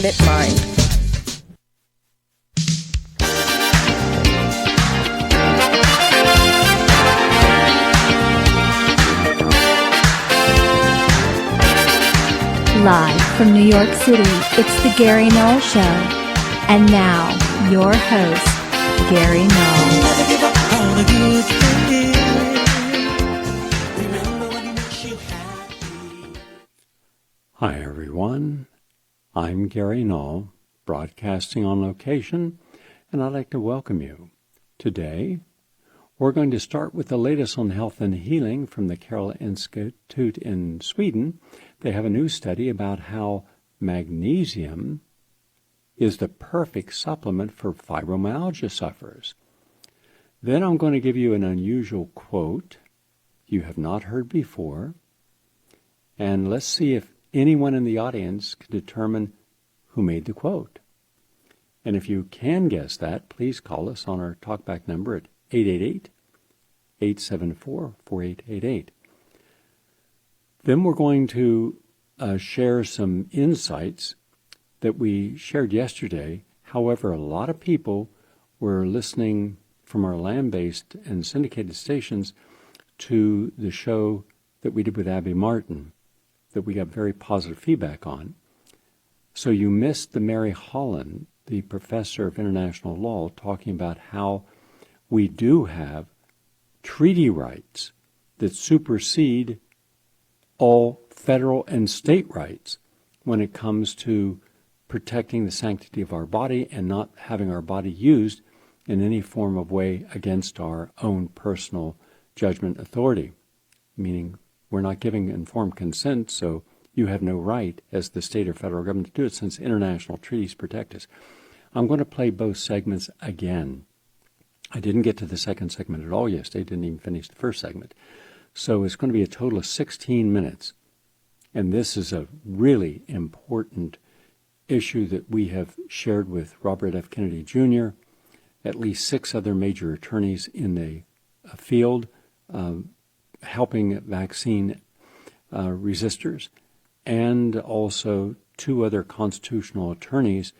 independent mind. Live from New York City, it's the Gary Null Show. And now, your host, Gary Null. Never give up on the good things. Hi everyone, I'm Gary Null, broadcasting on location, and I'd like to welcome you. Today, we're going to start with the latest on health and healing from the Karolinska Institute in Sweden. They have a new study about how magnesium is the perfect supplement for fibromyalgia sufferers. Then I'm going to give you an unusual quote you have not heard before, and let's see if anyone in the audience can determine who made the quote. And if you can guess that, please call us on our talkback number at 888-874-4888. Then we're going to share some insights that we shared yesterday. However, a lot of people were listening from our land-based and syndicated stations to the show that we did with Abby Martin, that we got very positive feedback on. So you missed the Mary Holland, the professor of international law, talking about how we do have treaty rights that supersede all federal and state rights when it comes to protecting the sanctity of our body and not having our body used in any form of way against our own personal judgment authority, meaning we're not giving informed consent, so you have no right as the state or federal government to do it since international treaties protect us. I'm going to play both segments again. I didn't get to the second segment at all yesterday, didn't even finish the first segment. So it's going to be a total of 16 minutes. And this is a really important issue that we have shared with Robert F. Kennedy Jr., at least 6 other major attorneys in the field, helping vaccine resistors, and also 2 other constitutional attorneys,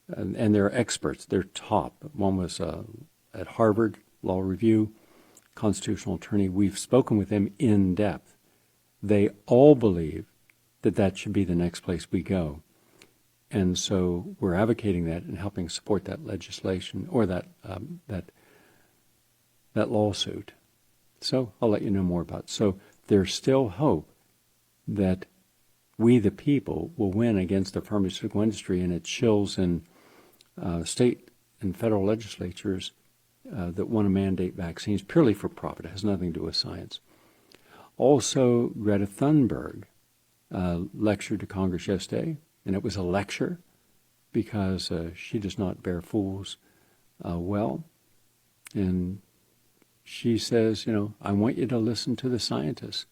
and they're experts. They're top. One was at Harvard Law Review, constitutional attorney. We've spoken with them in depth. They all believe that that should be the next place we go. And so we're advocating that and helping support that legislation or that lawsuit. So I'll let you know more about it. So there's still hope that we, the people, will win against the pharmaceutical industry and its shills in state and federal legislatures that want to mandate vaccines purely for profit. It has nothing to do with science. Also, Greta Thunberg lectured to Congress yesterday, and it was a lecture because she does not bear fools well. And she says, I want you to listen to the scientists.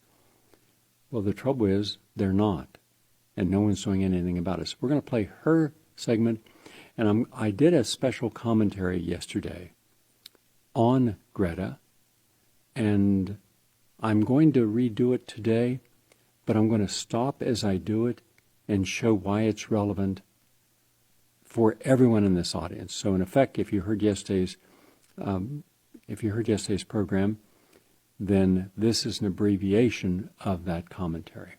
Well, the trouble is they're not, and no one's doing anything about it. So we're going to play her segment, and I did a special commentary yesterday on Greta, and I'm going to redo it today, but I'm going to stop as I do it and show why it's relevant for everyone in this audience. So in effect, if you heard yesterday's program, then this is an abbreviation of that commentary.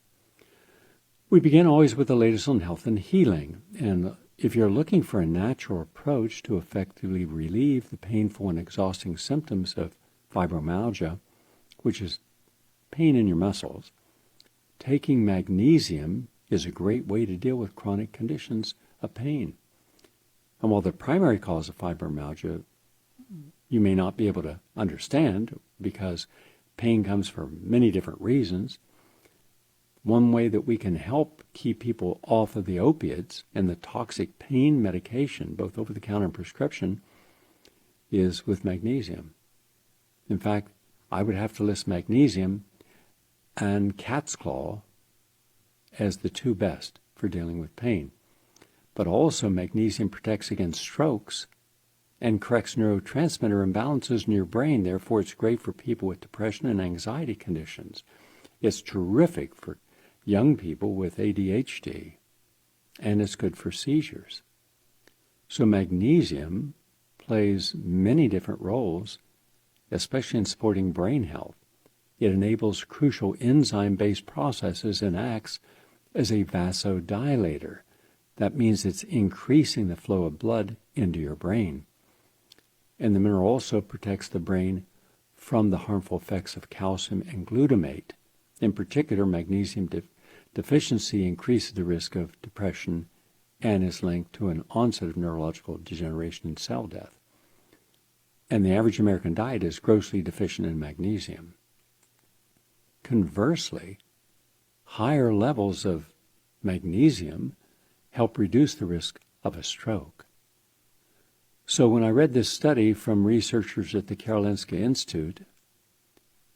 We begin always with the latest on health and healing. And if you're looking for a natural approach to effectively relieve the painful and exhausting symptoms of fibromyalgia, which is pain in your muscles, taking magnesium is a great way to deal with chronic conditions of pain. And while the primary cause of fibromyalgia you may not be able to understand because pain comes for many different reasons, one way that we can help keep people off of the opiates and the toxic pain medication, both over-the-counter and prescription, is with magnesium. In fact, I would have to list magnesium and cat's claw as the 2 best for dealing with pain. But also magnesium protects against strokes and corrects neurotransmitter imbalances in your brain. Therefore, it's great for people with depression and anxiety conditions. It's terrific for young people with ADHD. and it's good for seizures. So magnesium plays many different roles, especially in supporting brain health. It enables crucial enzyme-based processes and acts as a vasodilator. That means it's increasing the flow of blood into your brain. And the mineral also protects the brain from the harmful effects of calcium and glutamate. In particular, magnesium deficiency increases the risk of depression and is linked to an onset of neurological degeneration and cell death. And the average American diet is grossly deficient in magnesium. Conversely, higher levels of magnesium help reduce the risk of a stroke. So when I read this study from researchers at the Karolinska Institute,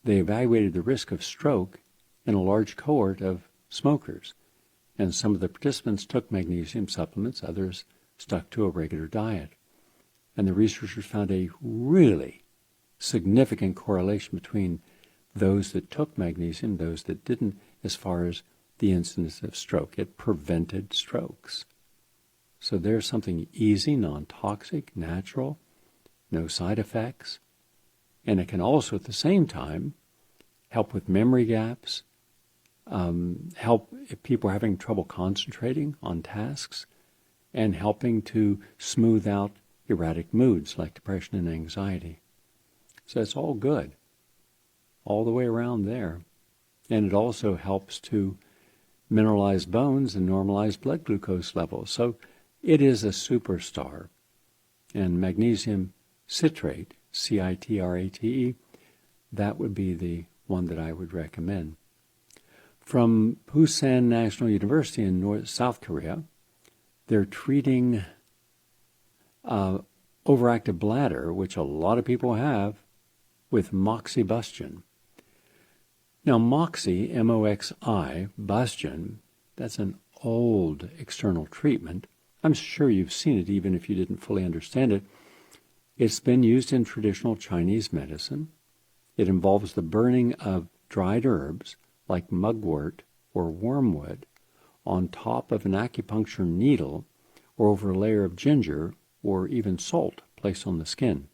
they evaluated the risk of stroke in a large cohort of smokers. And some of the participants took magnesium supplements, others stuck to a regular diet. And the researchers found a really significant correlation between those that took magnesium, those that didn't, as far as the incidence of stroke. It prevented strokes. So there's something easy, non-toxic, natural, no side effects. And it can also, at the same time, help with memory gaps, help if people are having trouble concentrating on tasks, and helping to smooth out erratic moods like depression and anxiety. So it's all good, all the way around there. And it also helps to mineralize bones and normalize blood glucose levels. So it is a superstar. And magnesium citrate, citrate, that would be the one that I would recommend. From Busan National University in South Korea, they're treating overactive bladder, which a lot of people have, with Moxibustion. Now, Moxi, M-O-X-I, bustion, that's an old external treatment. I'm sure you've seen it even if you didn't fully understand it. It's been used in traditional Chinese medicine. It involves the burning of dried herbs like mugwort or wormwood on top of an acupuncture needle or over a layer of ginger or even salt placed on the skin.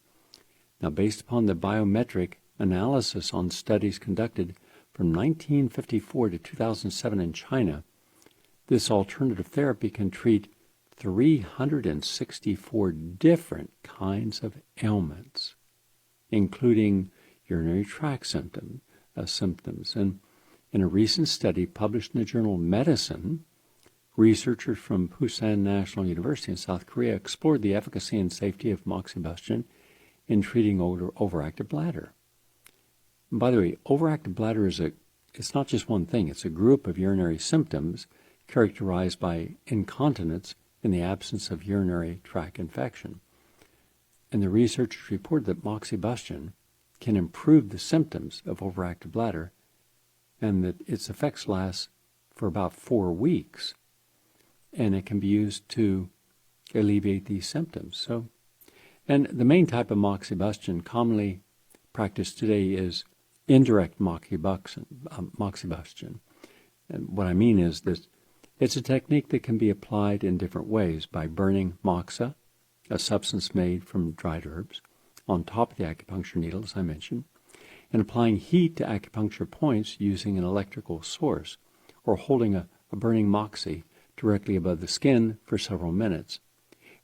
Now, based upon the biometric analysis on studies conducted from 1954 to 2007 in China, this alternative therapy can treat 364 different kinds of ailments, including urinary tract symptoms. And in a recent study published in the journal Medicine, researchers from Busan National University in South Korea explored the efficacy and safety of Moxibustion in treating overactive bladder. And by the way, overactive bladder it's not just one thing. It's a group of urinary symptoms characterized by incontinence in the absence of urinary tract infection. And the researchers reported that Moxibustion can improve the symptoms of overactive bladder and that its effects last for about 4 weeks. And it can be used to alleviate these symptoms. And the main type of Moxibustion commonly practiced today is indirect Moxibustion. And what I mean is that it's a technique that can be applied in different ways by burning moxa, a substance made from dried herbs, on top of the acupuncture needle, as I mentioned, and applying heat to acupuncture points using an electrical source, or holding a burning moxie directly above the skin for several minutes.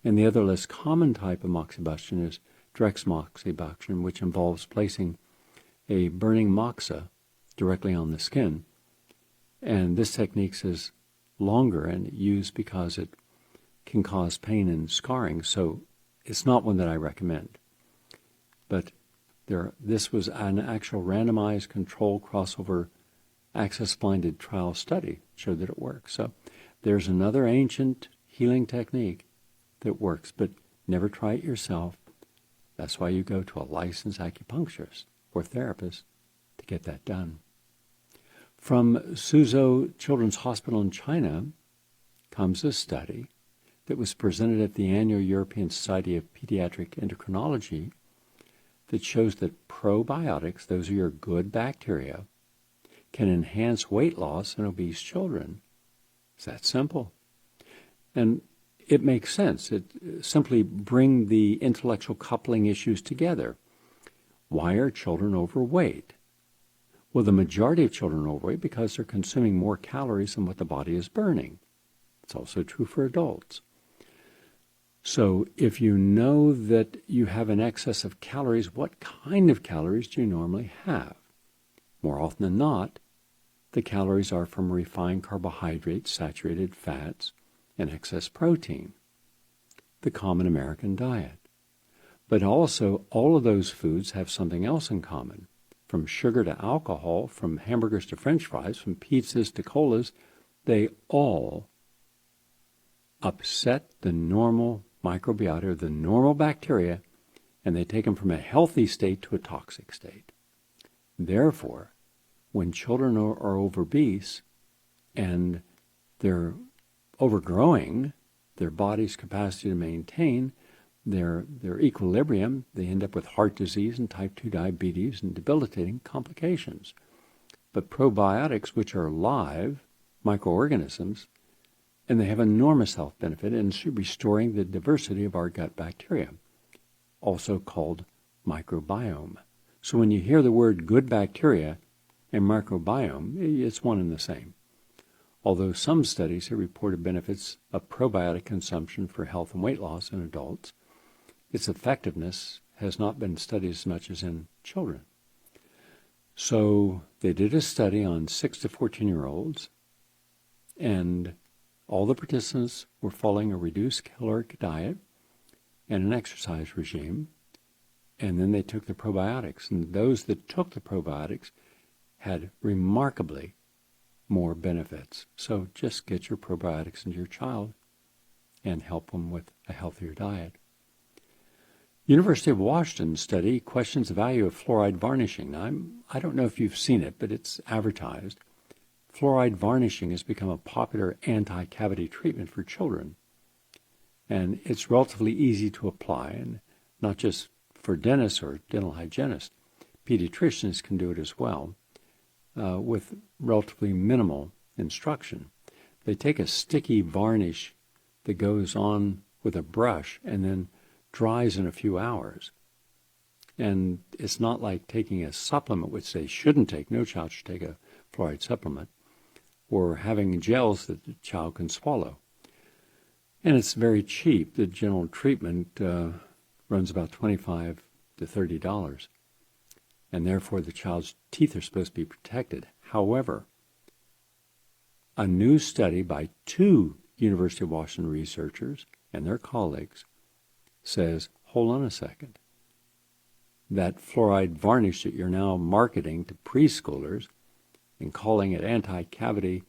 And the other less common type of Moxibustion is direct Moxibustion, which involves placing a burning moxa directly on the skin. And this technique is longer and used because it can cause pain and scarring, so it's not one that I recommend. But this was an actual randomized control crossover access-blinded trial study showed that it works. So there's another ancient healing technique that works, but never try it yourself. That's why you go to a licensed acupuncturist or therapist to get that done. From Suzhou Children's Hospital in China comes a study that was presented at the annual European Society of Pediatric Endocrinology that shows that probiotics, those are your good bacteria, can enhance weight loss in obese children. It's that simple. And it makes sense. It simply bring the intellectual coupling issues together. Why are children overweight? Well, the majority of children are overweight because they're consuming more calories than what the body is burning. It's also true for adults. So if you know that you have an excess of calories, what kind of calories do you normally have? More often than not, the calories are from refined carbohydrates, saturated fats, and excess protein, the common American diet. But also, all of those foods have something else in common. From sugar to alcohol, from hamburgers to French fries, from pizzas to colas, they all upset the normal microbiota, the normal bacteria, and they take them from a healthy state to a toxic state. Therefore, when children are obese and they're overgrowing their body's capacity to maintain their equilibrium, they end up with heart disease and type 2 diabetes and debilitating complications. But probiotics, which are live microorganisms, and they have enormous health benefit in restoring the diversity of our gut bacteria, also called microbiome. So when you hear the word good bacteria and microbiome, it's one and the same. Although some studies have reported benefits of probiotic consumption for health and weight loss in adults, its effectiveness has not been studied as much as in children. So they did a study on 6 to 14-year-olds, and all the participants were following a reduced caloric diet and an exercise regime, and then they took the probiotics. And those that took the probiotics had remarkably more benefits. So just get your probiotics into your child and help them with a healthier diet. University of Washington study questions the value of fluoride varnishing. Now, I don't know if you've seen it, but it's advertised. Fluoride varnishing has become a popular anti-cavity treatment for children. And it's relatively easy to apply, and not just for dentists or dental hygienists. Pediatricians can do it as well, with relatively minimal instruction. They take a sticky varnish that goes on with a brush and then dries in a few hours. And it's not like taking a supplement, which they shouldn't take. No child should take a fluoride supplement, or having gels that the child can swallow. And it's very cheap. The general treatment runs about $25 to $30. And therefore the child's teeth are supposed to be protected. However, a new study by 2 University of Washington researchers and their colleagues says, hold on a second, that fluoride varnish that you're now marketing to preschoolers and calling it anti-cavity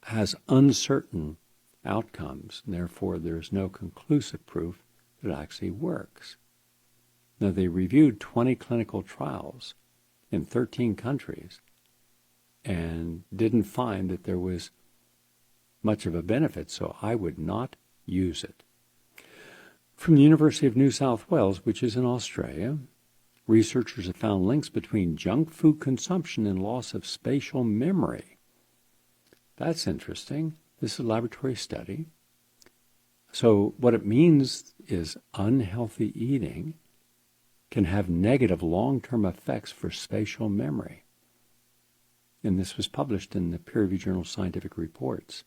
has uncertain outcomes, and therefore there's no conclusive proof that it actually works. Now, they reviewed 20 clinical trials in 13 countries and didn't find that there was much of a benefit, so I would not use it. From the University of New South Wales, which is in Australia, researchers have found links between junk food consumption and loss of spatial memory. That's interesting. This is a laboratory study. So what it means is unhealthy eating can have negative long-term effects for spatial memory. And this was published in the peer-reviewed journal Scientific Reports.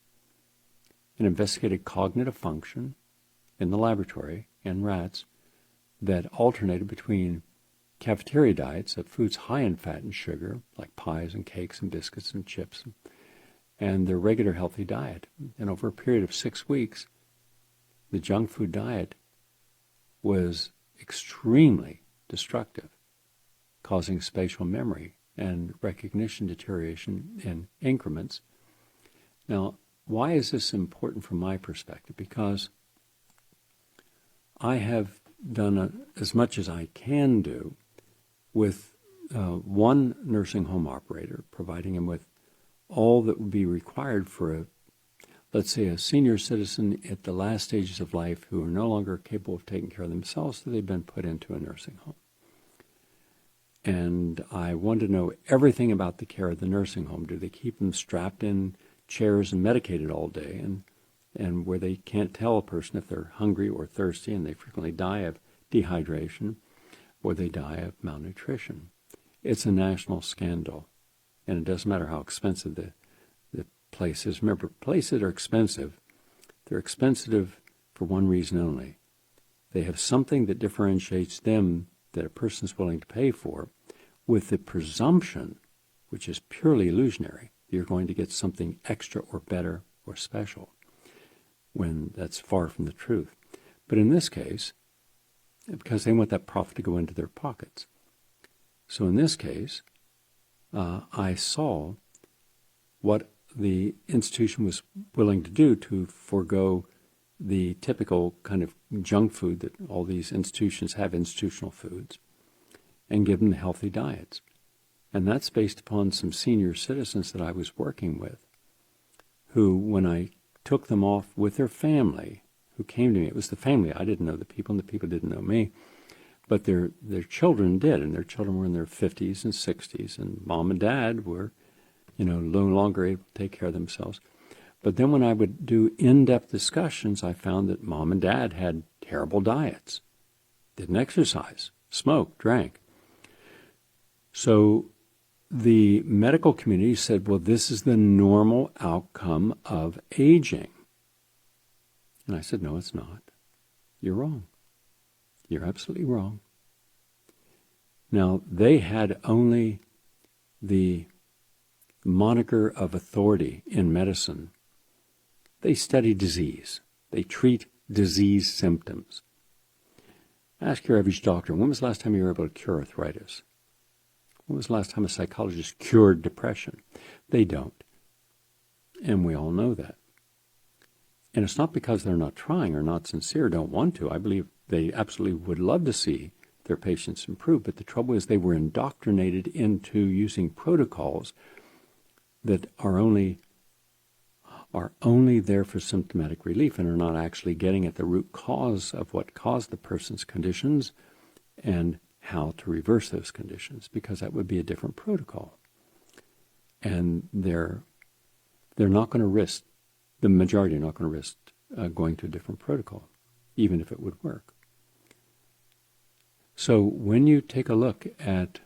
It investigated cognitive function in the laboratory in rats that alternated between cafeteria diets of foods high in fat and sugar, like pies and cakes and biscuits and chips, and their regular healthy diet. And over a period of 6 weeks, the junk food diet was extremely destructive, causing spatial memory and recognition deterioration in increments. Now, why is this important from my perspective? Because I have done as much as I can do with one nursing home operator, providing him with all that would be required for let's say a senior citizen at the last stages of life who are no longer capable of taking care of themselves, so they've been put into a nursing home. And I wanted to know everything about the care of the nursing home. Do they keep them strapped in chairs and medicated all day? And and where they can't tell a person if they're hungry or thirsty, and they frequently die of dehydration or they die of malnutrition. It's a national scandal, and it doesn't matter how expensive the place is. Remember, places are expensive. They're expensive for one reason only. They have something that differentiates them that a person's willing to pay for, with the presumption, which is purely illusionary, you're going to get something extra or better or special, when that's far from the truth. But in this case, because they want that profit to go into their pockets. So in this case, I saw what the institution was willing to do to forego the typical kind of junk food that all these institutions have, institutional foods, and give them healthy diets. And that's based upon some senior citizens that I was working with, who, when I took them off with their family, who came to me, it was the family, I didn't know the people, and the people didn't know me, but their children did, and their children were in their 50s and 60s, and mom and dad were, no longer able to take care of themselves. But then when I would do in-depth discussions, I found that mom and dad had terrible diets, didn't exercise, smoked, drank. So the medical community said, well, this is the normal outcome of aging. And I said, no, it's not. You're wrong. You're absolutely wrong. Now, they had only the moniker of authority in medicine. They study disease. They treat disease symptoms. Ask your average doctor, when was the last time you were able to cure arthritis? When was the last time a psychologist cured depression? They don't. And we all know that. And it's not because they're not trying or not sincere, don't want to. I believe they absolutely would love to see their patients improve. But the trouble is they were indoctrinated into using protocols that are only there for symptomatic relief and are not actually getting at the root cause of what caused the person's conditions and how to reverse those conditions, because that would be a different protocol. And they're not going to risk, the majority are not going to risk going to a different protocol, even if it would work. So when you take a look at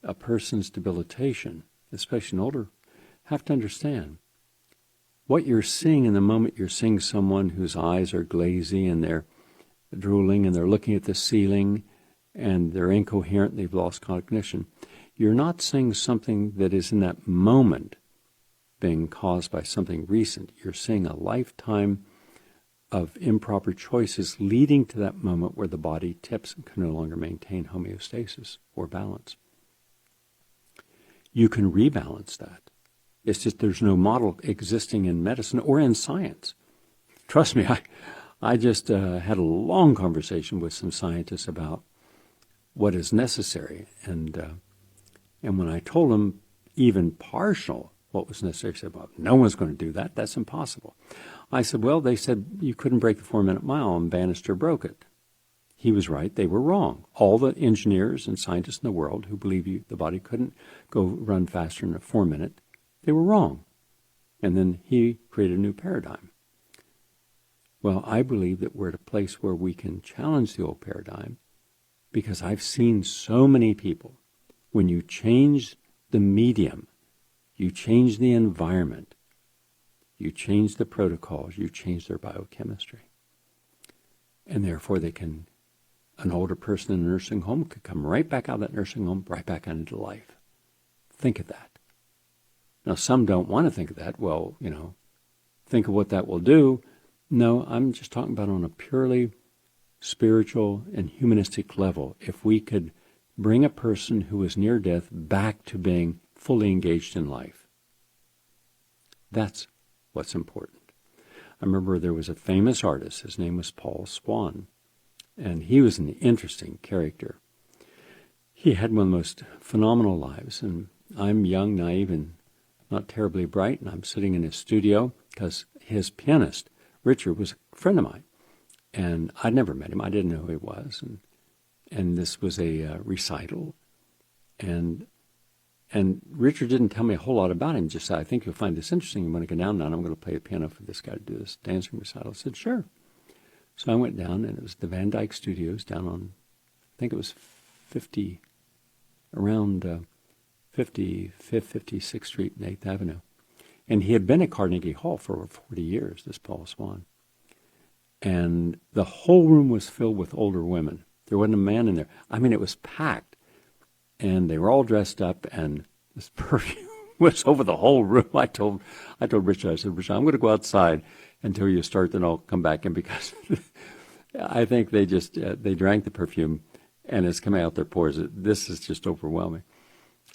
a person's debilitation, especially an older, have to understand what you're seeing in the moment you're seeing someone whose eyes are glazy and they're drooling and they're looking at the ceiling and they're incoherent, they've lost cognition. You're not seeing something that is in that moment being caused by something recent. You're seeing a lifetime of improper choices leading to that moment where the body tips and can no longer maintain homeostasis or balance. You can rebalance that. It's just there's no model existing in medicine or in science. Trust me, I just had a long conversation with some scientists about what is necessary. And when I told them even partial what was necessary, they said, well, no one's going to do that. That's impossible. I said, well, they said you couldn't break the 4-minute mile, and Bannister broke it. He was right. They were wrong. All the engineers and scientists in the world who believe the body couldn't go run faster than a 4-minute, they were wrong. And then he created a new paradigm. Well, I believe that we're at a place where we can challenge the old paradigm, because I've seen so many people, when you change the medium, you change the environment, you change the protocols, you change their biochemistry. And therefore an older person in a nursing home could come right back out of that nursing home, right back out into life. Think of that. Now, some don't want to think of that. Well, think of what that will do. No, I'm just talking about on a purely spiritual and humanistic level. If we could bring a person who is near death back to being fully engaged in life. That's what's important. I remember there was a famous artist. His name was Paul Swan, and he was an interesting character. He had one of the most phenomenal lives, and I'm young, naive, and not terribly bright, and I'm sitting in his studio because his pianist, Richard, was a friend of mine. And I'd never met him. I didn't know who he was. And this was a recital. And And Richard didn't tell me a whole lot about him. Just said, I think you'll find this interesting. You want to go down now, and I'm going to play the piano for this guy to do this dancing recital. I said, sure. So I went down, and it was the Van Dyke Studios down on, I think it was around 55th, 56th Street and 8th Avenue. And he had been at Carnegie Hall for over 40 years, this Paul Swan. And the whole room was filled with older women. There wasn't a man in there. I mean, it was packed. And they were all dressed up, and this perfume was over the whole room. I told Richard, I said, Richard, I'm going to go outside until you start, then I'll come back in, because I think they drank the perfume, and it's coming out their pores. This is just overwhelming.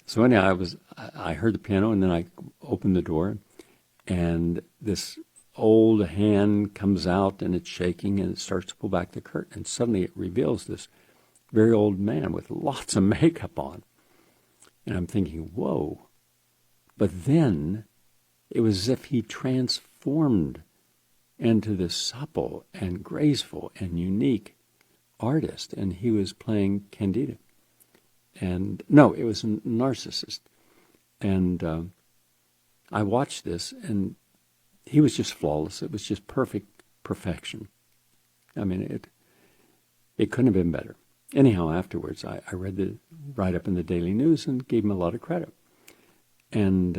So anyhow, I heard the piano, and then I opened the door, and this old hand comes out, and it's shaking, and it starts to pull back the curtain, and suddenly it reveals this very old man with lots of makeup on. And I'm thinking, whoa. But then it was as if he transformed into this supple and graceful and unique artist, and he was playing Candida. And no, it was a narcissist. And I watched this, and he was just flawless. It was just perfection. I mean, it couldn't have been better. Anyhow, afterwards, I read the write-up in the Daily News and gave him a lot of credit. And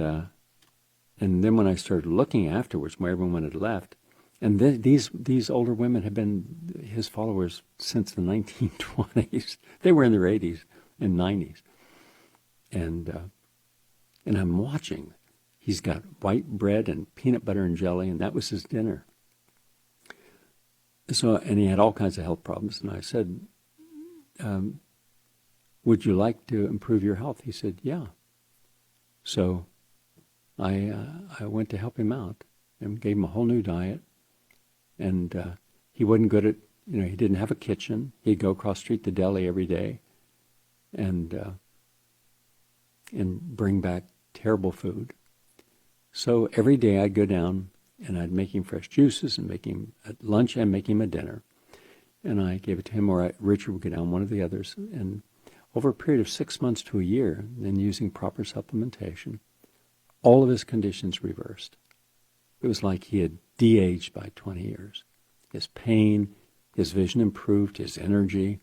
then when I started looking afterwards, where everyone had left, and these older women had been his followers since the 1920s. They were in their 80s and 90s. And I'm watching. He's got white bread and peanut butter and jelly, and that was his dinner. So, and he had all kinds of health problems. And I said, would you like to improve your health? He said, yeah. So I went to help him out and gave him a whole new diet. And he wasn't good at, he didn't have a kitchen. He'd go across the street to deli every day and bring back terrible food. So every day I'd go down and I'd make him fresh juices and make him a lunch and make him a dinner. And I gave it to him, or Richard would go down, one of the others. And over a period of 6 months to a year, then using proper supplementation, all of his conditions reversed. It was like he had de-aged by 20 years. His pain, his vision improved, his energy.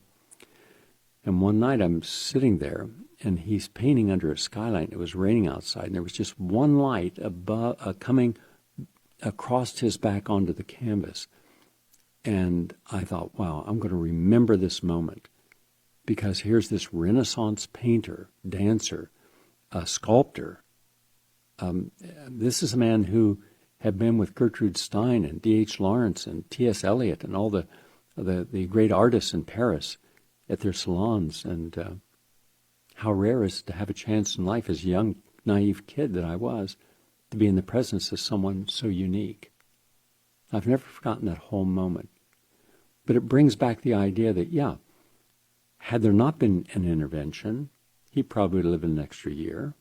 And one night I'm sitting there, and he's painting under a skylight. It was raining outside, and there was just one light above, coming across his back onto the canvas. And I thought, wow, I'm going to remember this moment, because here's this Renaissance painter, dancer, sculptor. This is a man who had been with Gertrude Stein and D.H. Lawrence and T.S. Eliot and all the great artists in Paris at their salons. And how rare is it to have a chance in life as a young, naive kid that I was, to be in the presence of someone so unique. I've never forgotten that whole moment. But it brings back the idea that, yeah, had there not been an intervention, he probably would have lived an extra year.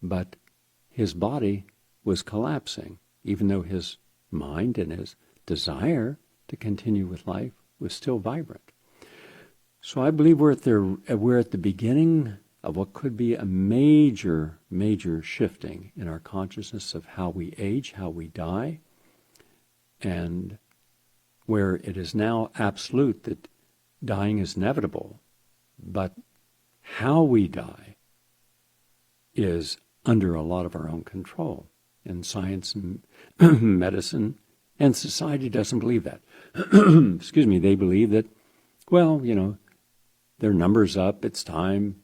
But his body was collapsing, even though his mind and his desire to continue with life was still vibrant. So I believe we're at the beginning of what could be a major, major shifting in our consciousness of how we age, how we die, and where it is now absolute that dying is inevitable, but how we die is under a lot of our own control. And science and medicine and society doesn't believe that. Excuse me, they believe that, well, their number's up, it's time,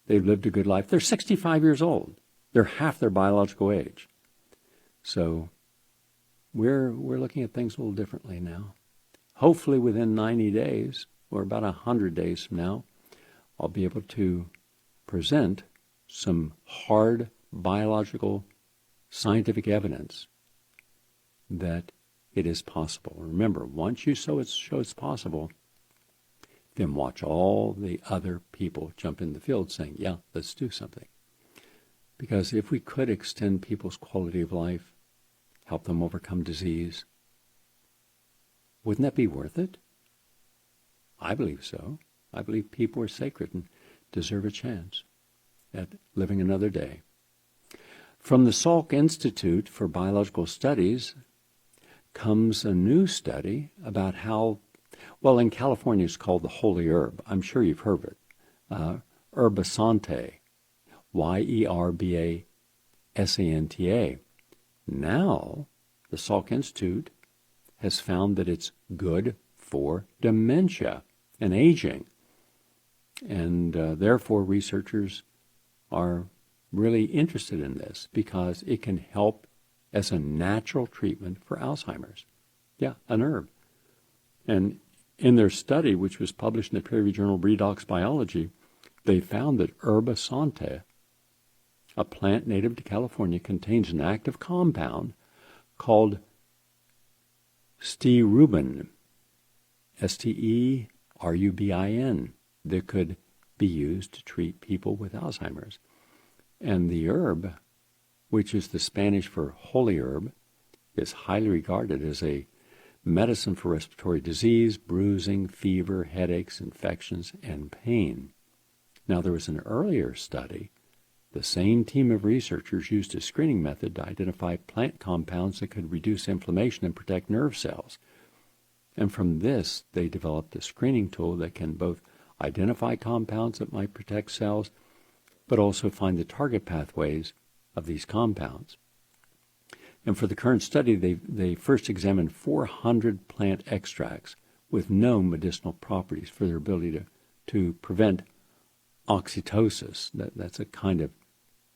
they've lived a good life. They're 65 years old. They're half their biological age. So we're looking at things a little differently now. Hopefully within 90 days, or about 100 days from now, I'll be able to present some hard biological scientific evidence that it is possible. Remember, once you show it's possible, then watch all the other people jump in the field saying, yeah, let's do something. Because if we could extend people's quality of life, help them overcome disease, wouldn't that be worth it? I believe so. I believe people are sacred and deserve a chance. at living another day. From the Salk Institute for Biological Studies comes a new study about how, well, in California it's called the holy herb. I'm sure you've heard of it. Yerbasante, Yerbasanta. Now, the Salk Institute has found that it's good for dementia and aging. And therefore, researchers are really interested in this because it can help as a natural treatment for Alzheimer's. Yeah, an herb. And in their study, which was published in the peer-reviewed journal Redox Biology, they found that Yerbasante, a plant native to California, contains an active compound called sterubin, Sterubin, that could be used to treat people with Alzheimer's. And the herb, which is the Spanish for holy herb, is highly regarded as a medicine for respiratory disease, bruising, fever, headaches, infections, and pain. Now, there was an earlier study. The same team of researchers used a screening method to identify plant compounds that could reduce inflammation and protect nerve cells. And from this, they developed a screening tool that can both identify compounds that might protect cells, but also find the target pathways of these compounds. And for the current study, they first examined 400 plant extracts with known medicinal properties for their ability to prevent oxytosis. That's a kind of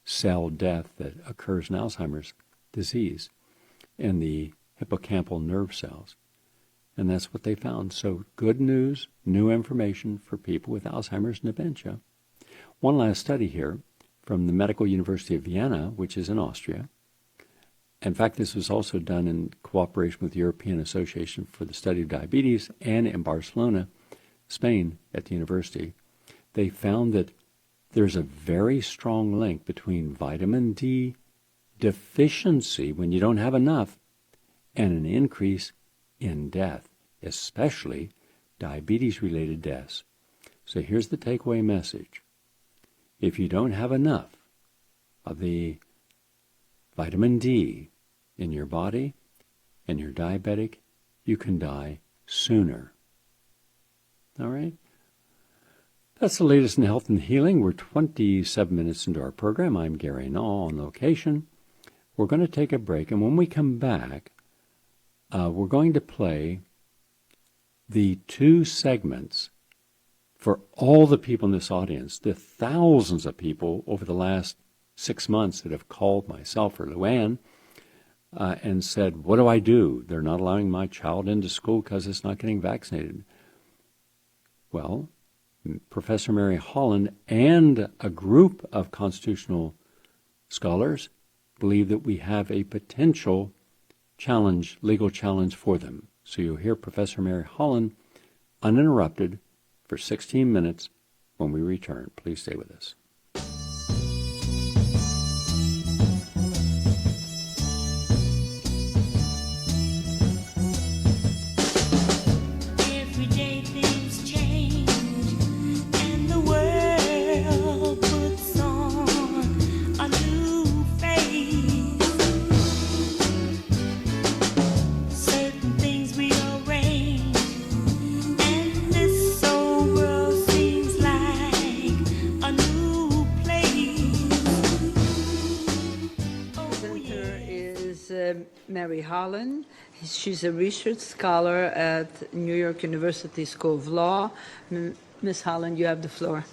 cell death that occurs in Alzheimer's disease, and the hippocampal nerve cells. And that's what they found. So good news, new information for people with Alzheimer's and dementia. One last study here from the Medical University of Vienna, which is in Austria. In fact, this was also done in cooperation with the European Association for the Study of Diabetes and in Barcelona, Spain, at the university. They found that there's a very strong link between vitamin D deficiency, when you don't have enough, and an increase in death, especially diabetes-related deaths. So here's the takeaway message. If you don't have enough of the vitamin D in your body and you're diabetic, you can die sooner. All right? That's the latest in health and healing. We're 27 minutes into our program. I'm Gary Null on location. We're going to take a break, and when we come back, we're going to play the two segments for all the people in this audience, the thousands of people over the last 6 months that have called myself or Luann and said, what do I do? They're not allowing my child into school because it's not getting vaccinated. Well, Professor Mary Holland and a group of constitutional scholars believe that we have a potential challenge, legal challenge for them. So you'll hear Professor Mary Holland uninterrupted for 16 minutes when we return. Please stay with us. Mary Holland. She's a research scholar at New York University School of Law. Ms. Holland, you have the floor.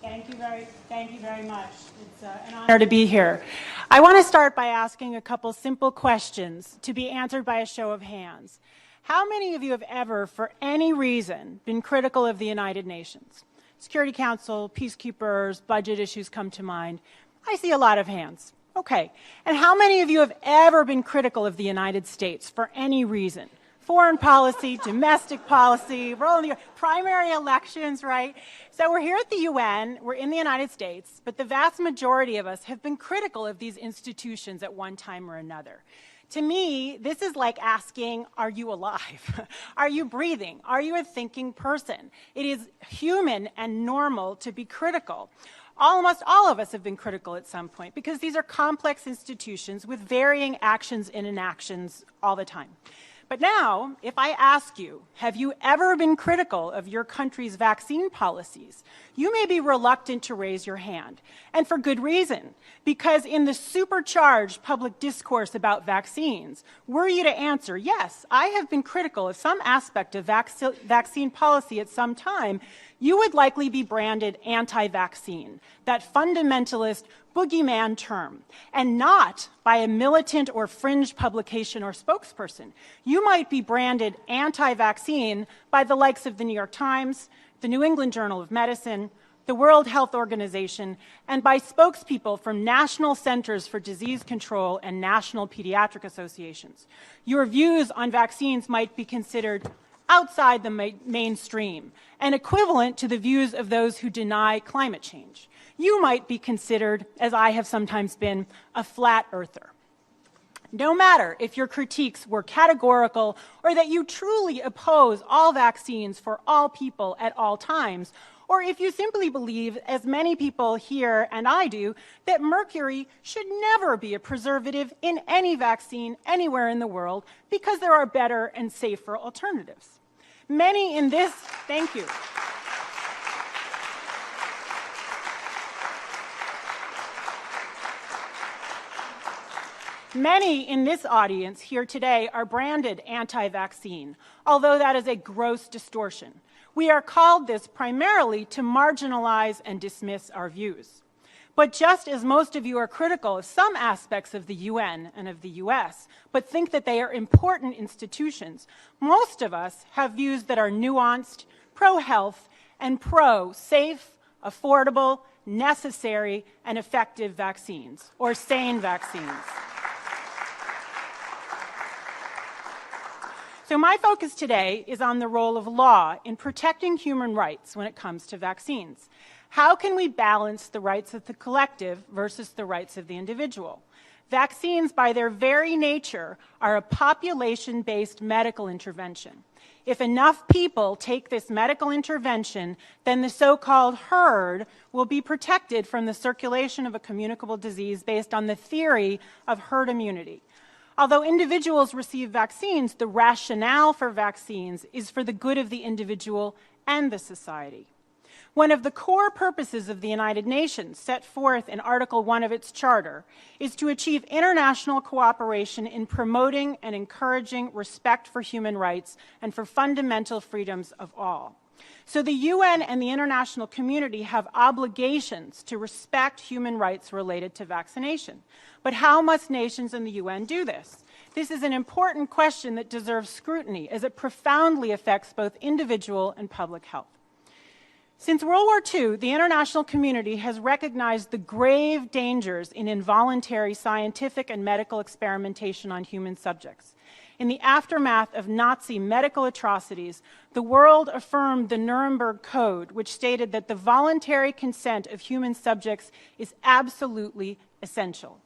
Thank you very much. It's an honor to be here. I want to start by asking a couple simple questions to be answered by a show of hands. How many of you have ever, for any reason, been critical of the United Nations? Security Council, peacekeepers, budget issues come to mind. I see a lot of hands. Okay. And how many of you have ever been critical of the United States for any reason? Foreign policy, domestic policy, role in the primary elections, right? So we're here at the UN, we're in the United States, but the vast majority of us have been critical of these institutions at one time or another. To me, this is like asking, are you alive? Are you breathing? Are you a thinking person? It is human and normal to be critical. Almost all of us have been critical at some point because these are complex institutions with varying actions and inactions all the time. But now, if I ask you, have you ever been critical of your country's vaccine policies? You may be reluctant to raise your hand, and for good reason, because in the supercharged public discourse about vaccines, were you to answer, yes, I have been critical of some aspect of vaccine policy at some time, you would likely be branded anti-vaccine, that fundamentalist boogeyman term, and not by a militant or fringe publication or spokesperson. You might be branded anti-vaccine by the likes of the New York Times, the New England Journal of Medicine, the World Health Organization, and by spokespeople from National Centers for Disease Control and National Pediatric Associations. Your views on vaccines might be considered outside the mainstream and equivalent to the views of those who deny climate change. You might be considered, as I have sometimes been, a flat earther. No matter if your critiques were categorical or that you truly oppose all vaccines for all people at all times, or if you simply believe, as many people here and I do, that mercury should never be a preservative in any vaccine anywhere in the world because there are better and safer alternatives. Many in this, thank you. Many in this audience here today are branded anti-vaccine, although that is a gross distortion. We are called this primarily to marginalize and dismiss our views. But just as most of you are critical of some aspects of the UN and of the US, but think that they are important institutions, most of us have views that are nuanced, pro-health, and pro-safe, affordable, necessary, and effective vaccines, or sane vaccines. So my focus today is on the role of law in protecting human rights when it comes to vaccines. How can we balance the rights of the collective versus the rights of the individual? Vaccines, by their very nature, are a population-based medical intervention. If enough people take this medical intervention, then the so-called herd will be protected from the circulation of a communicable disease based on the theory of herd immunity. Although individuals receive vaccines, the rationale for vaccines is for the good of the individual and the society. One of the core purposes of the United Nations, set forth in Article 1 of its charter, is to achieve international cooperation in promoting and encouraging respect for human rights and for fundamental freedoms of all. So the UN and the international community have obligations to respect human rights related to vaccination. But how must nations in the UN do this? This is an important question that deserves scrutiny as it profoundly affects both individual and public health. Since World War II, the international community has recognized the grave dangers in involuntary scientific and medical experimentation on human subjects. In the aftermath of Nazi medical atrocities, the world affirmed the Nuremberg Code, which stated that the voluntary consent of human subjects is absolutely essential.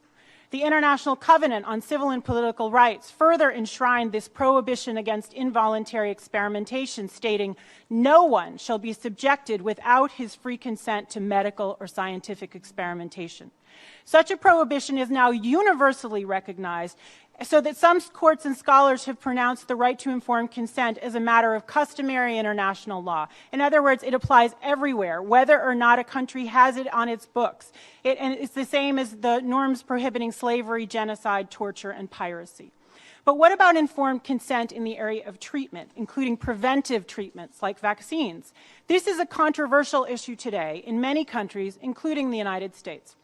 The International Covenant on Civil and Political Rights further enshrined this prohibition against involuntary experimentation, stating, "No one shall be subjected without his free consent to medical or scientific experimentation." Such a prohibition is now universally recognized, so that some courts and scholars have pronounced the right to informed consent as a matter of customary international law. In other words, it applies everywhere, whether or not a country has it on its books. And it's the same as the norms prohibiting slavery, genocide, torture, and piracy. But what about informed consent in the area of treatment, including preventive treatments like vaccines? This is a controversial issue today in many countries, including the United States.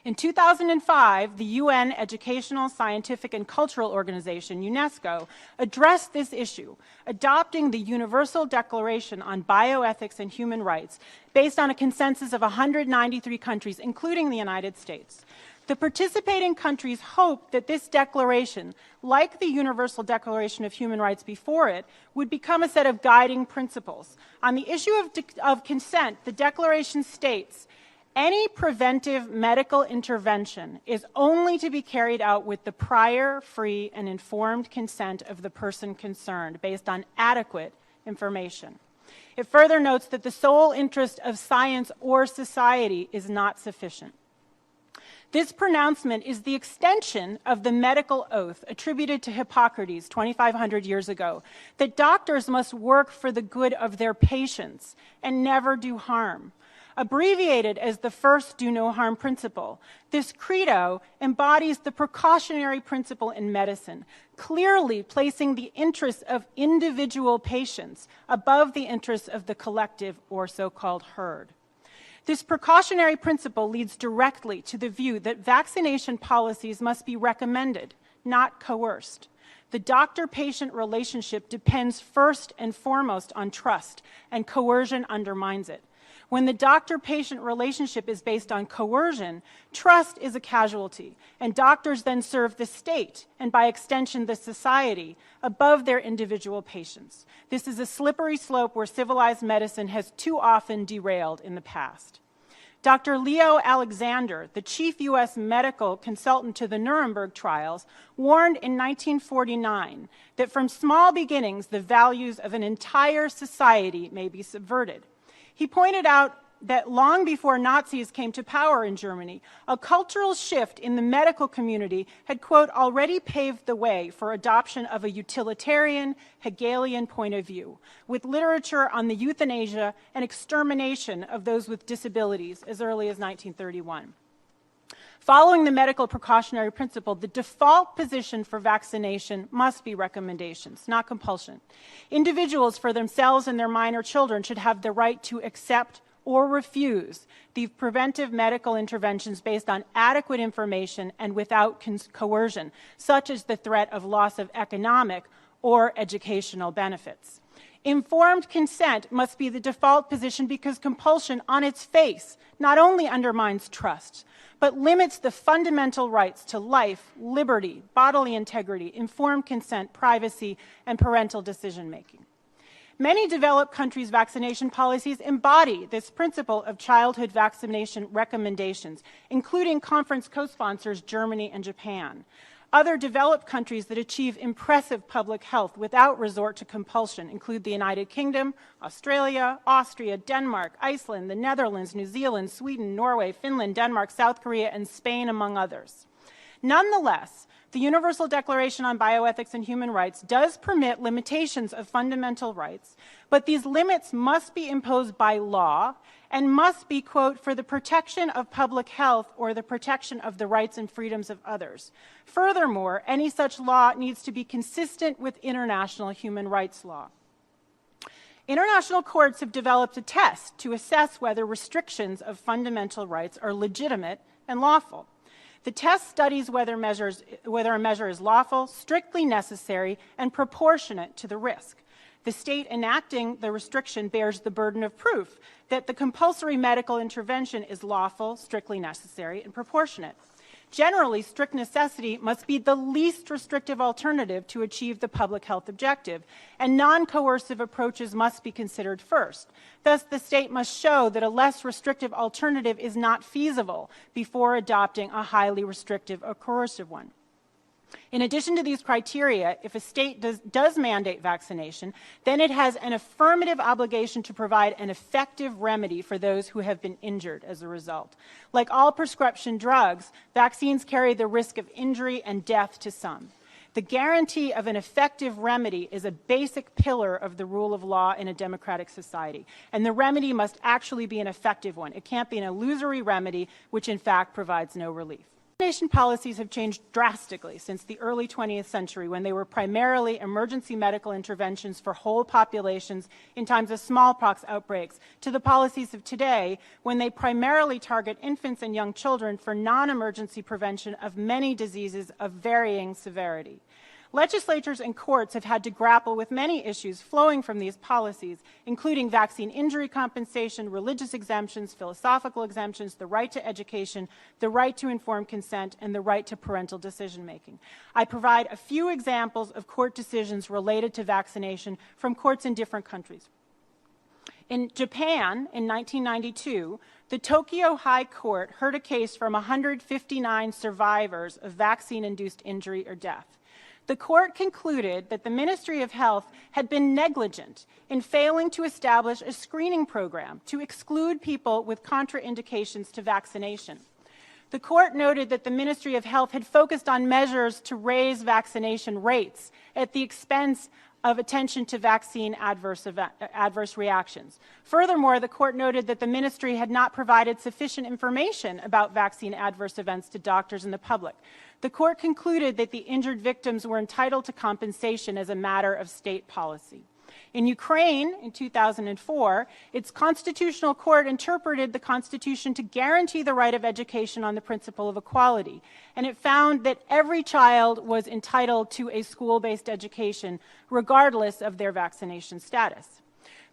In 2005, the UN Educational, Scientific, and Cultural Organization, UNESCO, addressed this issue, adopting the Universal Declaration on Bioethics and Human Rights based on a consensus of 193 countries, including the United States. The participating countries hoped that this declaration, like the Universal Declaration of Human Rights before it, would become a set of guiding principles. On the issue of consent, the declaration states, "Any preventive medical intervention is only to be carried out with the prior, free, and informed consent of the person concerned based on adequate information." It further notes that the sole interest of science or society is not sufficient. This pronouncement is the extension of the medical oath attributed to Hippocrates 2,500 years ago, that doctors must work for the good of their patients and never do harm. Abbreviated as the first do no harm principle, this credo embodies the precautionary principle in medicine, clearly placing the interests of individual patients above the interests of the collective or so-called herd. This precautionary principle leads directly to the view that vaccination policies must be recommended, not coerced. The doctor-patient relationship depends first and foremost on trust, and coercion undermines it. When the doctor-patient relationship is based on coercion, trust is a casualty, and doctors then serve the state, and by extension the society, above their individual patients. This is a slippery slope where civilized medicine has too often derailed in the past. Dr. Leo Alexander, the chief U.S. medical consultant to the Nuremberg trials, warned in 1949 that from small beginnings the values of an entire society may be subverted. He pointed out that long before Nazis came to power in Germany, a cultural shift in the medical community had, quote, already paved the way for adoption of a utilitarian, Hegelian point of view, with literature on the euthanasia and extermination of those with disabilities as early as 1931. Following the medical precautionary principle, the default position for vaccination must be recommendations, not compulsion. Individuals for themselves and their minor children should have the right to accept or refuse the preventive medical interventions based on adequate information and without coercion, such as the threat of loss of economic or educational benefits. Informed consent must be the default position because compulsion on its face not only undermines trust, but limits the fundamental rights to life, liberty, bodily integrity, informed consent, privacy, and parental decision-making. Many developed countries' vaccination policies embody this principle of childhood vaccination recommendations, including conference co-sponsors Germany and Japan. Other developed countries that achieve impressive public health without resort to compulsion include the United Kingdom, Australia, Austria, Denmark, Iceland, the Netherlands, New Zealand, Sweden, Norway, Finland, Denmark, South Korea, and Spain, among others. Nonetheless, the Universal Declaration on Bioethics and Human Rights does permit limitations of fundamental rights, but these limits must be imposed by law and must be, quote, for the protection of public health or the protection of the rights and freedoms of others. Furthermore, any such law needs to be consistent with international human rights law. International courts have developed a test to assess whether restrictions of fundamental rights are legitimate and lawful. The test studies whether a measure is lawful, strictly necessary, and proportionate to the risk. The state enacting the restriction bears the burden of proof that the compulsory medical intervention is lawful, strictly necessary, and proportionate. Generally, strict necessity must be the least restrictive alternative to achieve the public health objective, and non-coercive approaches must be considered first. Thus, the state must show that a less restrictive alternative is not feasible before adopting a highly restrictive or coercive one. In addition to these criteria, if a state does mandate vaccination, then it has an affirmative obligation to provide an effective remedy for those who have been injured as a result. Like all prescription drugs, vaccines carry the risk of injury and death to some. The guarantee of an effective remedy is a basic pillar of the rule of law in a democratic society, and the remedy must actually be an effective one. It can't be an illusory remedy, which in fact provides no relief. Vaccination policies have changed drastically since the early 20th century, when they were primarily emergency medical interventions for whole populations in times of smallpox outbreaks, to the policies of today, when they primarily target infants and young children for non-emergency prevention of many diseases of varying severity. Legislatures and courts have had to grapple with many issues flowing from these policies, including vaccine injury compensation, religious exemptions, philosophical exemptions, the right to education, the right to informed consent, and the right to parental decision-making. I provide a few examples of court decisions related to vaccination from courts in different countries. In Japan, in 1992, the Tokyo High Court heard a case from 159 survivors of vaccine-induced injury or death. The court concluded that the Ministry of Health had been negligent in failing to establish a screening program to exclude people with contraindications to vaccination. The court noted that the Ministry of Health had focused on measures to raise vaccination rates at the expense of attention to vaccine adverse reactions. Furthermore, the court noted that the ministry had not provided sufficient information about vaccine adverse events to doctors and the public. The court concluded that the injured victims were entitled to compensation as a matter of state policy. In Ukraine, in 2004, its constitutional court interpreted the Constitution to guarantee the right of education on the principle of equality, and it found that every child was entitled to a school-based education, regardless of their vaccination status.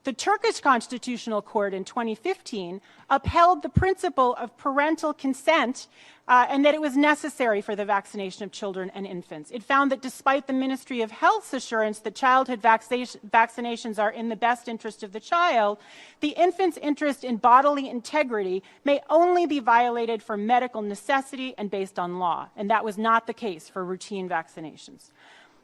The Turkish Constitutional Court in 2015 upheld the principle of parental consent and that it was necessary for the vaccination of children and infants. It found that despite the Ministry of Health's assurance that childhood vaccinations are in the best interest of the child, the infant's interest in bodily integrity may only be violated for medical necessity and based on law, and that was not the case for routine vaccinations.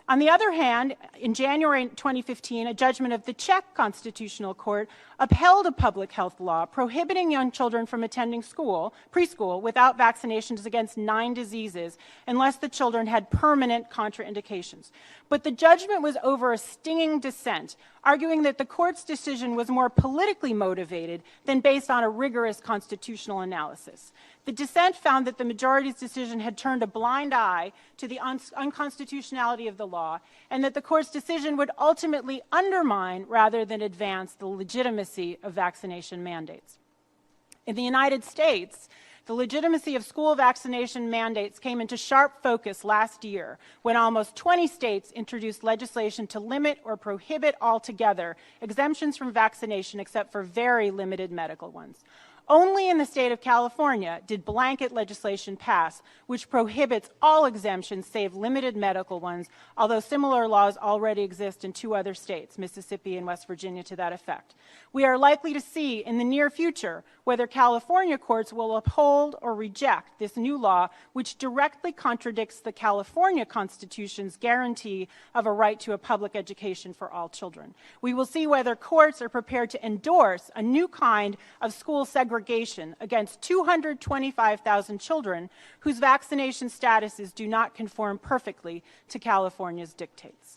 On the other hand, in January 2015, a judgment of the Czech Constitutional Court upheld a public health law prohibiting young children from attending preschool, without vaccinations against 9 diseases unless the children had permanent contraindications. But the judgment was over a stinging dissent, arguing that the court's decision was more politically motivated than based on a rigorous constitutional analysis. The dissent found that the majority's decision had turned a blind eye to the unconstitutionality of the law, and that the court's decision would ultimately undermine rather than advance the legitimacy of vaccination mandates. In the United States, the legitimacy of school vaccination mandates came into sharp focus last year when almost 20 states introduced legislation to limit or prohibit altogether exemptions from vaccination except for very limited medical ones. Only in the state of California did blanket legislation pass, which prohibits all exemptions save limited medical ones, although similar laws already exist in 2 other states, Mississippi and West Virginia, to that effect. We are likely to see in the near future whether California courts will uphold or reject this new law, which directly contradicts the California Constitution's guarantee of a right to a public education for all children. We will see whether courts are prepared to endorse a new kind of school segregation against 225,000 children whose vaccination statuses do not conform perfectly to California's dictates.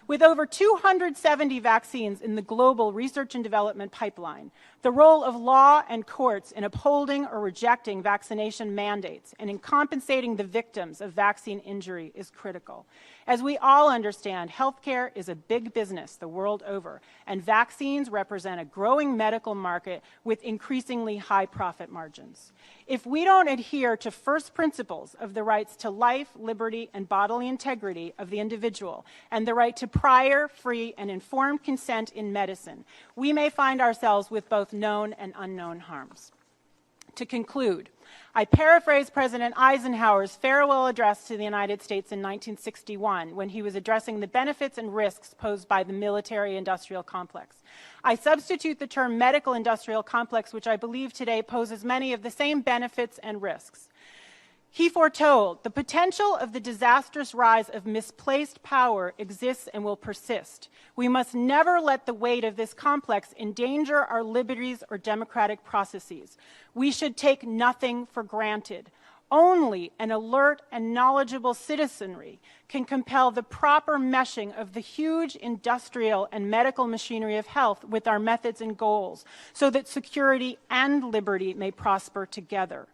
With over 270 vaccines in the global research and development pipeline, the role of law and courts in upholding or rejecting vaccination mandates and in compensating the victims of vaccine injury is critical. As we all understand, healthcare is a big business the world over, and vaccines represent a growing medical market with increasingly high profit margins. If we don't adhere to first principles of the rights to life, liberty, and bodily integrity of the individual, and the right to prior, free, and informed consent in medicine, we may find ourselves with both known and unknown harms. To conclude, I paraphrase President Eisenhower's farewell address to the United States in 1961 when he was addressing the benefits and risks posed by the military-industrial complex. I substitute the term medical-industrial complex, which I believe today poses many of the same benefits and risks. He foretold the potential of the disastrous rise of misplaced power exists and will persist. We must never let the weight of this complex endanger our liberties or democratic processes. We should take nothing for granted. Only an alert and knowledgeable citizenry can compel the proper meshing of the huge industrial and medical machinery of health with our methods and goals, so that security and liberty may prosper together.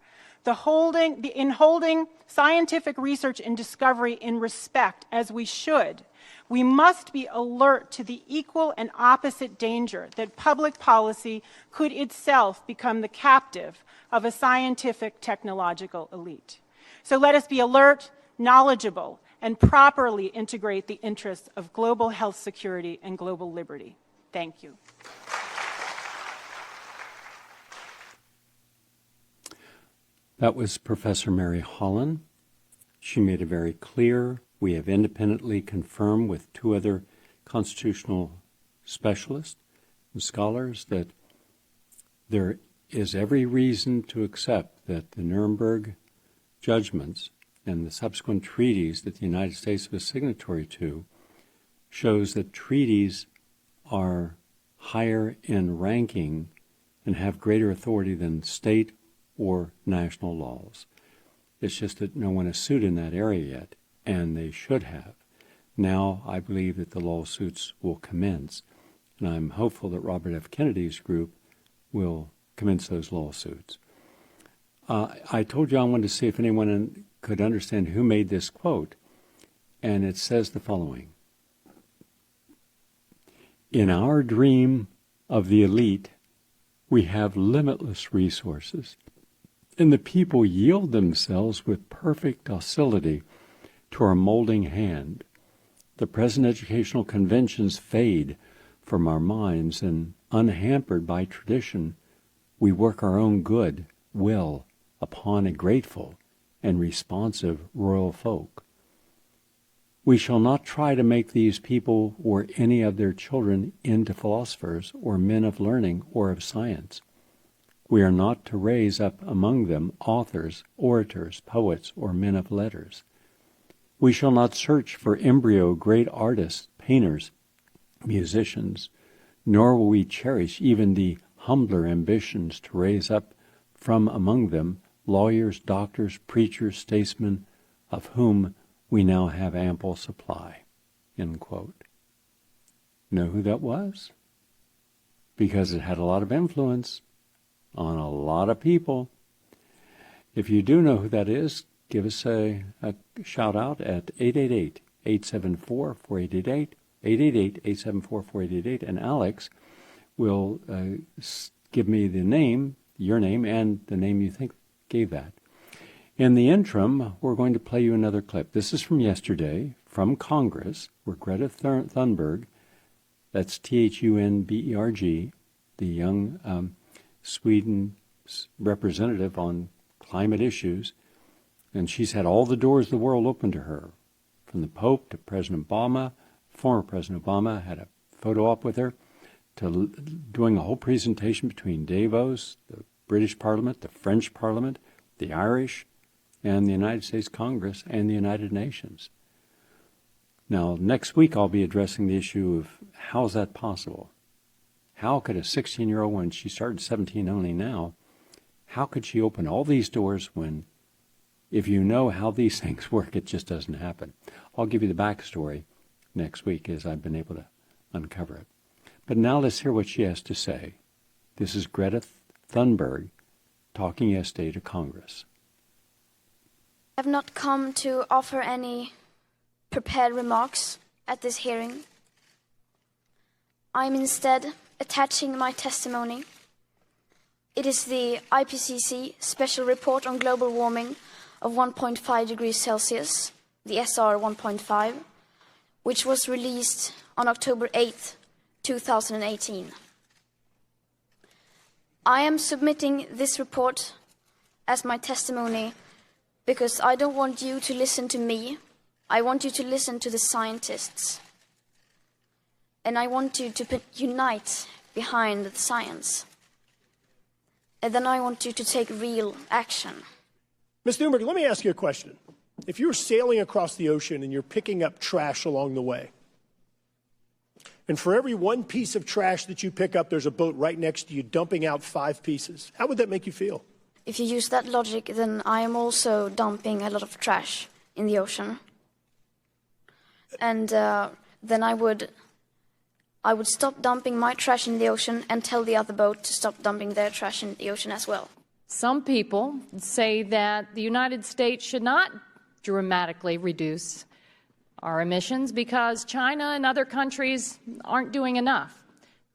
In holding scientific research and discovery in respect, as we should, we must be alert to the equal and opposite danger that public policy could itself become the captive of a scientific technological elite. So let us be alert, knowledgeable, and properly integrate the interests of global health security and global liberty. Thank you. That was Professor Mary Holland. She made it very clear. We have independently confirmed with 2 other constitutional specialists and scholars that there is every reason to accept that the Nuremberg judgments and the subsequent treaties that the United States was signatory to shows that treaties are higher in ranking and have greater authority than state or national laws. It's just that no one has sued in that area yet, and they should have. Now I believe that the lawsuits will commence, and I'm hopeful that Robert F. Kennedy's group will commence those lawsuits. I told you I wanted to see if anyone could understand who made this quote, and it says the following. In our dream of the elite, we have limitless resources, and the people yield themselves with perfect docility to our molding hand. The present educational conventions fade from our minds, and unhampered by tradition, we work our own good will upon a grateful and responsive royal folk. We shall not try to make these people or any of their children into philosophers or men of learning or of science. We are not to raise up among them authors, orators, poets, or men of letters. We shall not search for embryo great artists, painters, musicians, nor will we cherish even the humbler ambitions to raise up from among them lawyers, doctors, preachers, statesmen, of whom we now have ample supply. End quote. Know who that was? Because it had a lot of influence on a lot of people. If you do know who that is, give us a shout out at 888-874-4888, 888-874-4888, and Alex will give me the name, your name, and the name you think gave that. In the interim, we're going to play you another clip. This is from yesterday, from Congress, where Greta Thunberg, that's Thunberg, the young Sweden representative on climate issues, and she's had all the doors of the world open to her, from the Pope to President Obama. Former President Obama had a photo op with her, to doing a whole presentation between Davos, the British Parliament, the French Parliament, the Irish, and the United States Congress, and the United Nations. Now, next week I'll be addressing the issue of how's that possible? How could a 16-year-old, when she started 17 only now, how could she open all these doors when, if you know how these things work, it just doesn't happen? I'll give you the backstory next week as I've been able to uncover it. But now let's hear what she has to say. This is Greta Thunberg talking yesterday to Congress. I have not come to offer any prepared remarks at this hearing. I am instead attaching my testimony. It is the IPCC Special Report on Global Warming of 1.5 degrees Celsius, the SR 1.5, which was released on October 8th, 2018. I am submitting this report as my testimony because I don't want you to listen to me. I want you to listen to the scientists. And I want you to unite behind the science. And then I want you to take real action. Ms. Thunberg, let me ask you a question. If you're sailing across the ocean and you're picking up trash along the way, and for every one piece of trash that you pick up, there's a boat right next to you dumping out 5 pieces, how would that make you feel? If you use that logic, then I am also dumping a lot of trash in the ocean. And then I would stop dumping my trash in the ocean and tell the other boat to stop dumping their trash in the ocean as well. Some people say that the United States should not dramatically reduce our emissions because China and other countries aren't doing enough.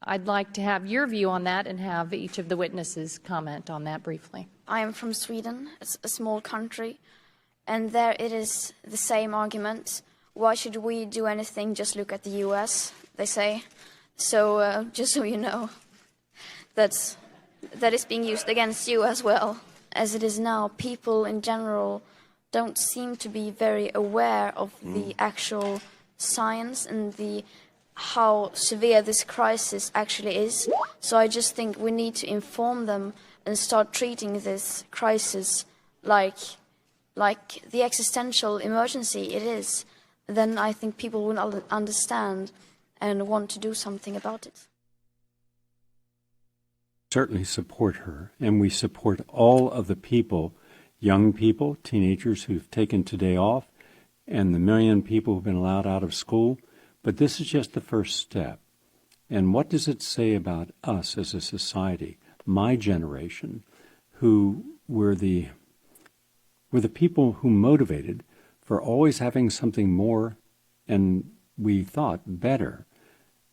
I'd like to have your view on that and have each of the witnesses comment on that briefly. I am from Sweden, it's a small country, and there it is the same argument. Why should we do anything? Just look at the US, they say. So just so you know, that is being used against you as well. As it is now, people in general don't seem to be very aware of the actual science and how severe this crisis actually is. So I just think we need to inform them and start treating this crisis like like the existential emergency it is, then I think people will understand and want to do something about it. Certainly support her, and we support all of the people, young people, teenagers who've taken today off, and the million people who've been allowed out of school. But this is just the first step. And what does it say about us as a society, my generation, who were the people who motivated for always having something more, and we thought better.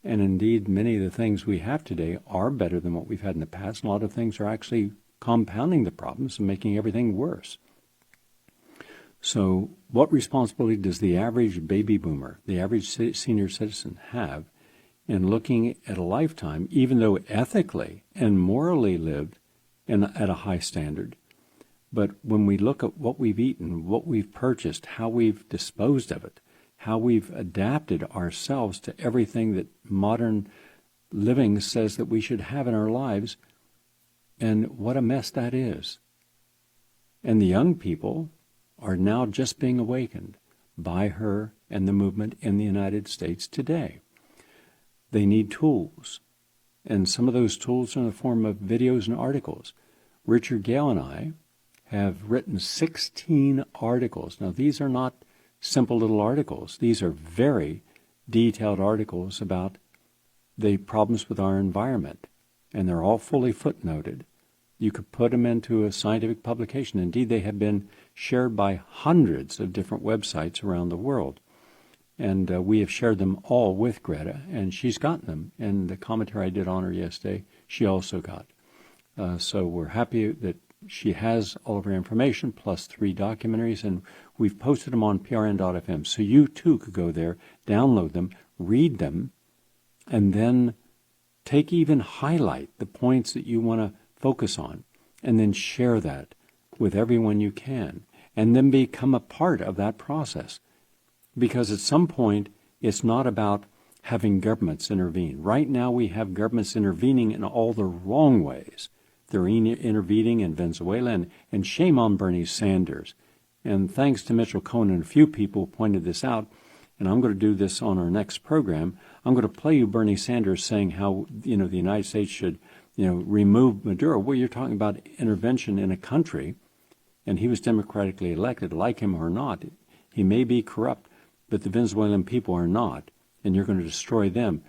And indeed, many of the things we have today are better than what we've had in the past. And a lot of things are actually compounding the problems and making everything worse. So what responsibility does the average baby boomer, the average senior citizen have in looking at a lifetime, even though ethically and morally lived at a high standard? But when we look at what we've eaten, what we've purchased, how we've disposed of it, how we've adapted ourselves to everything that modern living says that we should have in our lives, and what a mess that is. And the young people are now just being awakened by her and the movement in the United States today. They need tools, and some of those tools are in the form of videos and articles. Richard Gale and I have written 16 articles. Now, these are not simple little articles. These are very detailed articles about the problems with our environment, and they're all fully footnoted. You could put them into a scientific publication. Indeed, they have been shared by hundreds of different websites around the world. And we have shared them all with Greta, and she's gotten them. And the commentary I did on her yesterday, she also got. So we're happy that she has all of her information, plus 3 documentaries, and we've posted them on prn.fm. So you, too, could go there, download them, read them, and then highlight the points that you want to focus on, and then share that with everyone you can, and then become a part of that process. Because at some point, it's not about having governments intervene. Right now, we have governments intervening in all the wrong ways. They're intervening in Venezuela, and shame on Bernie Sanders. And thanks to Mitchell Cohen and a few people who pointed this out, and I'm going to do this on our next program, I'm going to play you Bernie Sanders saying how, the United States should, remove Maduro. Well, you're talking about intervention in a country, and he was democratically elected, like him or not. He may be corrupt, but the Venezuelan people are not, and you're going to destroy them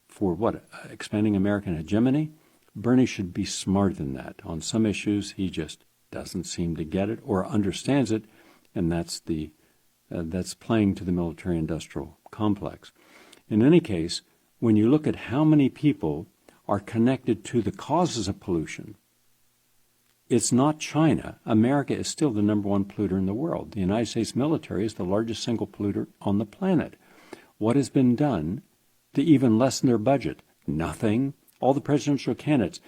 for what, expanding American hegemony? Bernie should be smarter than that. On some issues, he just doesn't seem to get it or understands it, and that's playing to the military-industrial complex. In any case, when you look at how many people are connected to the causes of pollution, it's not China. America is still the number 1 polluter in the world. The United States military is the largest single polluter on the planet. What has been done to even lessen their budget? Nothing. All the presidential candidates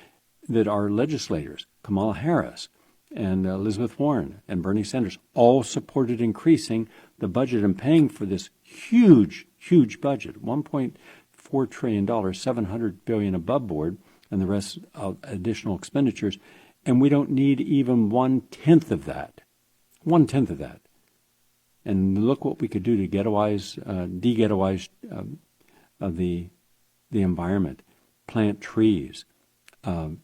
that are legislators, Kamala Harris and Elizabeth Warren and Bernie Sanders, all supported increasing the budget and paying for this huge, huge budget, $1.4 trillion, $700 billion above board, and the rest of additional expenditures. And we don't need even 1/10 of that. 1/10 of that. And look what we could do to de-ghettoize the environment. Plant trees, go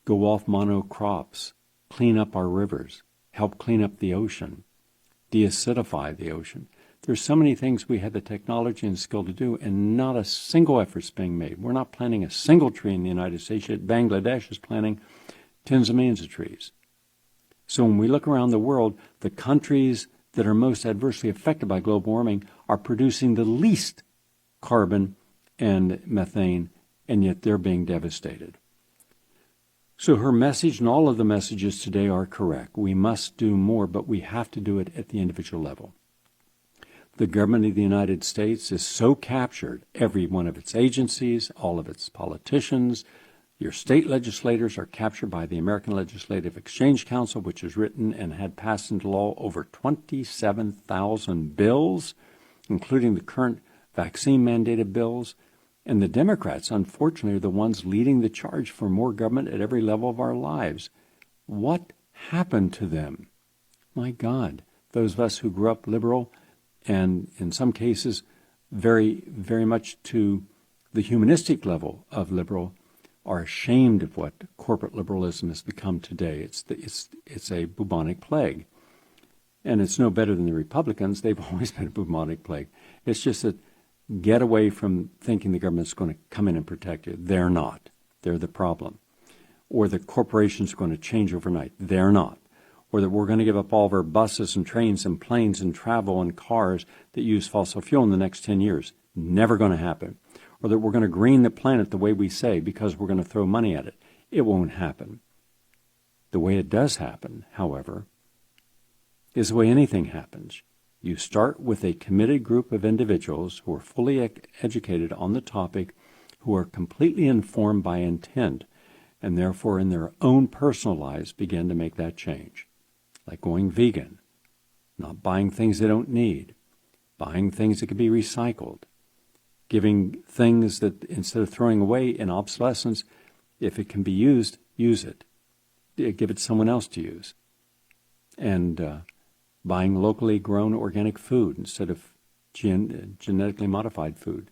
off monocrops, clean up our rivers, help clean up the ocean, de-acidify the ocean. There's so many things we have the technology and skill to do, and not a single effort's being made. We're not planting a single tree in the United States, yet Bangladesh is planting tens of millions of trees. So when we look around the world, the countries that are most adversely affected by global warming are producing the least carbon and methane, and yet they're being devastated. So her message and all of the messages today are correct. We must do more, but we have to do it at the individual level. The government of the United States is so captured, every one of its agencies, all of its politicians, your state legislators are captured by the American Legislative Exchange Council, which has written and had passed into law over 27,000 bills, including the current vaccine-mandated bills. And the Democrats, unfortunately, are the ones leading the charge for more government at every level of our lives. What happened to them? My God, those of us who grew up liberal, and in some cases very, very much to the humanistic level of liberal, are ashamed of what corporate liberalism has become today. It's a bubonic plague. And it's no better than the Republicans. They've always been a bubonic plague. It's just that get away from thinking the government's going to come in and protect you. They're not. They're the problem. Or the corporations are going to change overnight. They're not. Or that we're going to give up all of our buses and trains and planes and travel and cars that use fossil fuel in the next 10 years. Never going to happen. Or that we're going to green the planet the way we say because we're going to throw money at it. It won't happen. The way it does happen, however, is the way anything happens. You start with a committed group of individuals who are fully educated on the topic, who are completely informed by intent, and therefore in their own personal lives begin to make that change. Like going vegan, not buying things they don't need, buying things that can be recycled, giving things that instead of throwing away in obsolescence, if it can be used, use it. Give it to someone else to use. And buying locally grown organic food instead of genetically modified food.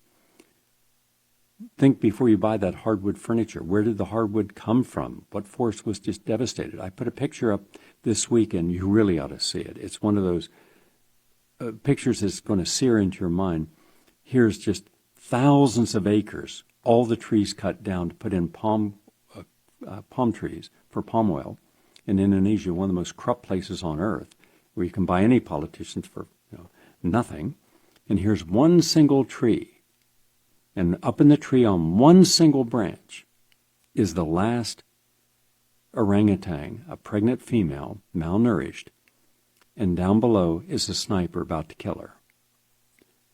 Think before you buy that hardwood furniture. Where did the hardwood come from? What force was just devastated? I put a picture up this week, and you really ought to see it. It's one of those pictures that's going to sear into your mind. Here's just thousands of acres, all the trees cut down to put in palm trees for palm oil in Indonesia, one of the most corrupt places on earth, where you can buy any politicians for nothing. And here's one single tree. And up in the tree on one single branch is the last orangutan, a pregnant female, malnourished. And down below is a sniper about to kill her.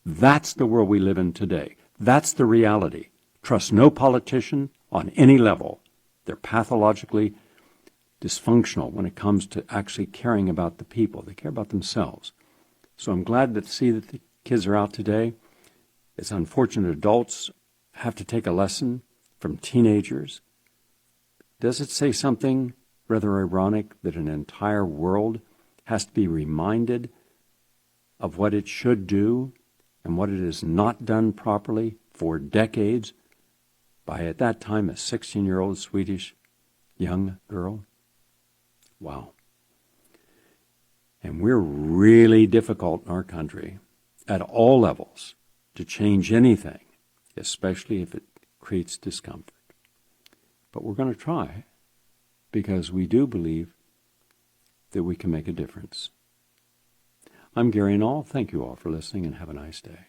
That's the world we live in today. That's the reality. Trust no politician on any level. They're pathologically dysfunctional when it comes to actually caring about the people. They care about themselves. So I'm glad to see that the kids are out today. It's unfortunate adults have to take a lesson from teenagers. Does it say something rather ironic that an entire world has to be reminded of what it should do and what it has not done properly for decades by, at that time, a 16-year-old Swedish young girl? Wow. And we're really difficult in our country at all levels to change anything, especially if it creates discomfort. But we're going to try, because we do believe that we can make a difference. I'm Gary Null. Thank you all for listening, and have a nice day.